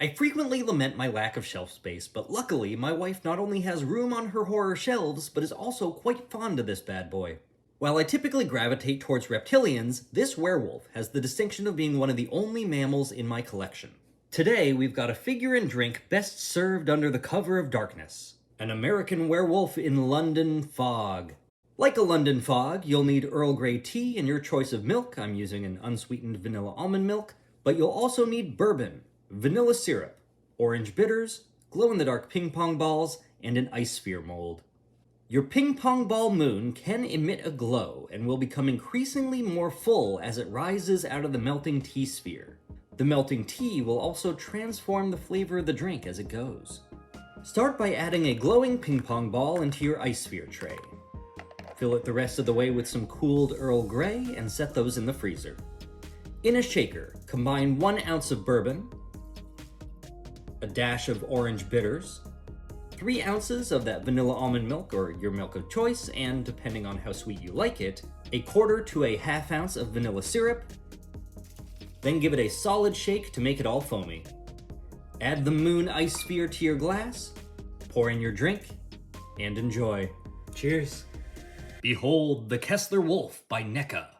I frequently lament my lack of shelf space, but luckily my wife not only has room on her horror shelves, but is also quite fond of this bad boy. While I typically gravitate towards reptilians, this werewolf has the distinction of being one of the only mammals in my collection. Today we've got a figure and drink best served under the cover of darkness. An American werewolf in London fog. Like a London fog, you'll need Earl Grey tea and your choice of milk. I'm using an unsweetened vanilla almond milk, but you'll also need bourbon, vanilla syrup, orange bitters, glow-in-the-dark ping pong balls, and an ice sphere mold. Your ping pong ball moon can emit a glow and will become increasingly more full as it rises out of the melting tea sphere. The melting tea will also transform the flavor of the drink as it goes. Start by adding a glowing ping pong ball into your ice sphere tray. Fill it the rest of the way with some cooled Earl Grey and set those in the freezer. In a shaker, combine 1 ounce of bourbon, a dash of orange bitters, 3 ounces of that vanilla almond milk or your milk of choice, and depending on how sweet you like it, 1/4 to a 1/2 ounce of vanilla syrup. Then give it a solid shake to make it all foamy. Add the moon ice sphere to your glass, pour in your drink, and enjoy. Cheers. Behold the Kessler Wolf by Neca.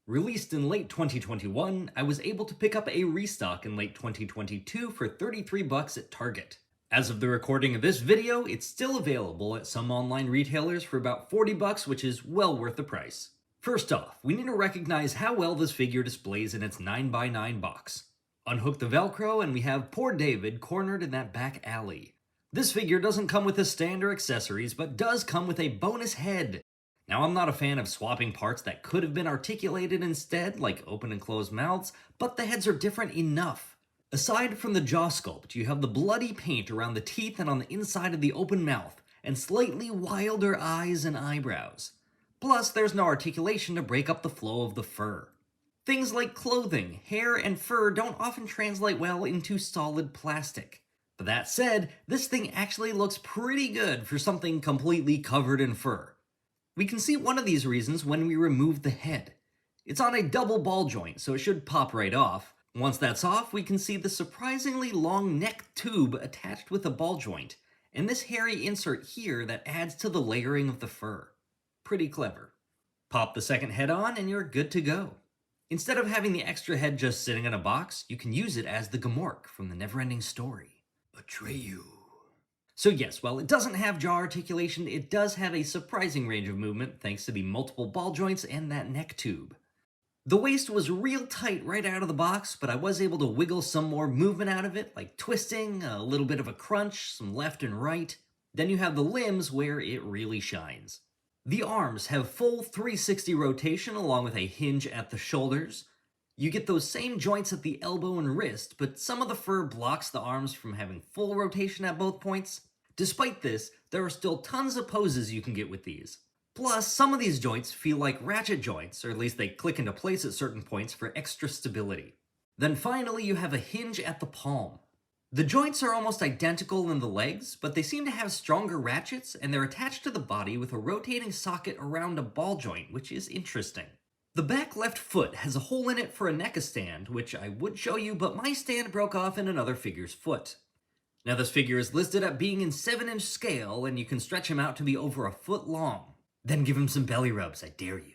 Released in late 2021, I was able to pick up a restock in late 2022 for $33 at Target. As of the recording of this video, it's still available at some online retailers for about $40, which is well worth the price. First off, we need to recognize how well this figure displays in its 9x9 box. Unhook the Velcro and we have poor David cornered in that back alley. This figure doesn't come with a stand or accessories, but does come with a bonus head. Now, I'm not a fan of swapping parts that could have been articulated instead, like open and closed mouths, but the heads are different enough. Aside from the jaw sculpt, you have the bloody paint around the teeth and on the inside of the open mouth, and slightly wilder eyes and eyebrows. Plus, there's no articulation to break up the flow of the fur. Things like clothing, hair, and fur don't often translate well into solid plastic. But that said, this thing actually looks pretty good for something completely covered in fur. We can see one of these reasons when we remove the head. It's on a double ball joint, so it should pop right off. Once that's off, we can see the surprisingly long neck tube attached with a ball joint, and this hairy insert here that adds to the layering of the fur. Pretty clever. Pop the second head on and you're good to go. Instead of having the extra head just sitting in a box, you can use it as the Gamork from the Neverending Story. Atreyu. So yes, while it doesn't have jaw articulation, it does have a surprising range of movement thanks to the multiple ball joints and that neck tube. The waist was real tight right out of the box, but I was able to wiggle some more movement out of it, like twisting, a little bit of a crunch, some left and right. Then you have the limbs where it really shines. The arms have full 360 rotation along with a hinge at the shoulders. You get those same joints at the elbow and wrist, but some of the fur blocks the arms from having full rotation at both points. Despite this, there are still tons of poses you can get with these. Plus, some of these joints feel like ratchet joints, or at least they click into place at certain points for extra stability. Then finally, you have a hinge at the palm. The joints are almost identical in the legs, but they seem to have stronger ratchets, and they're attached to the body with a rotating socket around a ball joint, which is interesting. The back left foot has a hole in it for a Neca stand, which I would show you, but my stand broke off in another figure's foot. Now this figure is listed at being in 7-inch scale, and you can stretch him out to be over a foot long. Then give him some belly rubs, I dare you.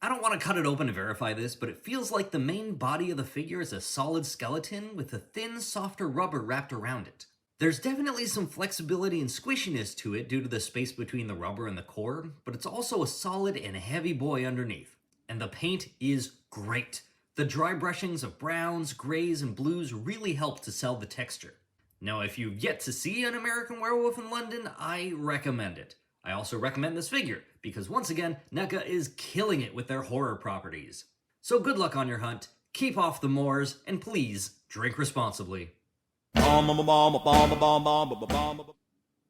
I don't want to cut it open to verify this, but it feels like the main body of the figure is a solid skeleton with a thin, softer rubber wrapped around it. There's definitely some flexibility and squishiness to it due to the space between the rubber and the core, but it's also a solid and heavy boy underneath. And the paint is great. The dry brushings of browns, grays, and blues really help to sell the texture. Now, if you've yet to see an American Werewolf in London, I recommend it. I also recommend this figure, because once again, Neca is killing it with their horror properties. So good luck on your hunt, keep off the moors, and please, drink responsibly.